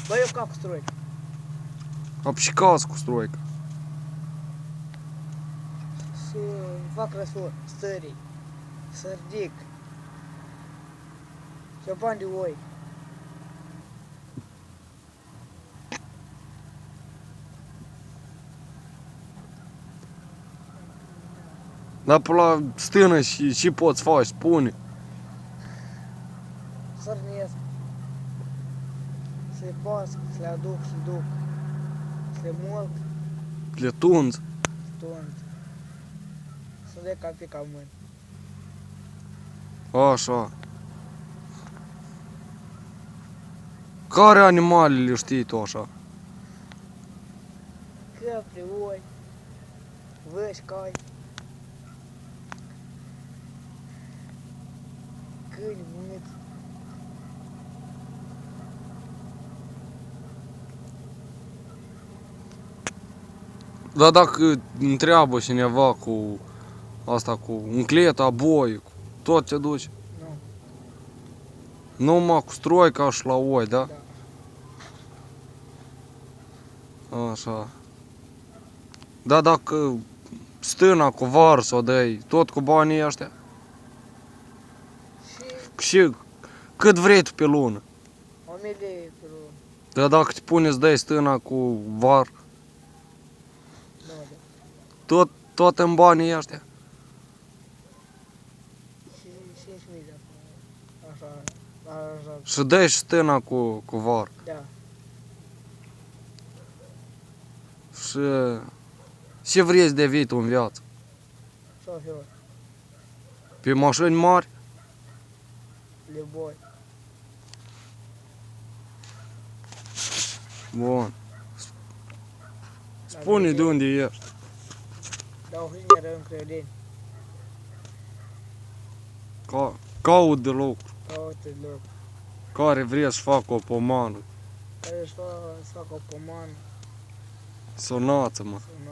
Bă, eu ca cu stroica. Apșicați cu stroica. Să fac răsor, stării, să ridic. Să bani de oi. Dar pe la stână și poți faci, spune. Să rnesc. Să-i pasc, să le aduc și duc. Să le mulc, Le tunzi. stund. Să le ca pic ca mâini. Așa. Care animale le știi tu așa? Căpri, oi, văși, cai. Câini, mâniți. Dar dacă întreabă cineva cu asta, cu uncleta, boi, tot te duci? Nu, Numai cu stroica și la oi, da? da. Așa. Dar dacă stâna cu var s-o dai, tot cu banii ăștia? Și cât vrei tu pe lună? 1000 lei pe lună. Dar dacă te pune să dai stâna cu var, Nu, da. tot în banii ăștia? Și 5.000 de acum. Așa, așa. Și dai și stâna cu var. Da. Și ce vrei să devii tu în viață? Șofer, Pe mașini mari? leboi. Bun. Spune de unde ești. Dau hâinieră în Credeni. Caut de lucru. Caută loc. Care vrei să facă o pomană. Care să fac o pomană. Sonați-mă. Să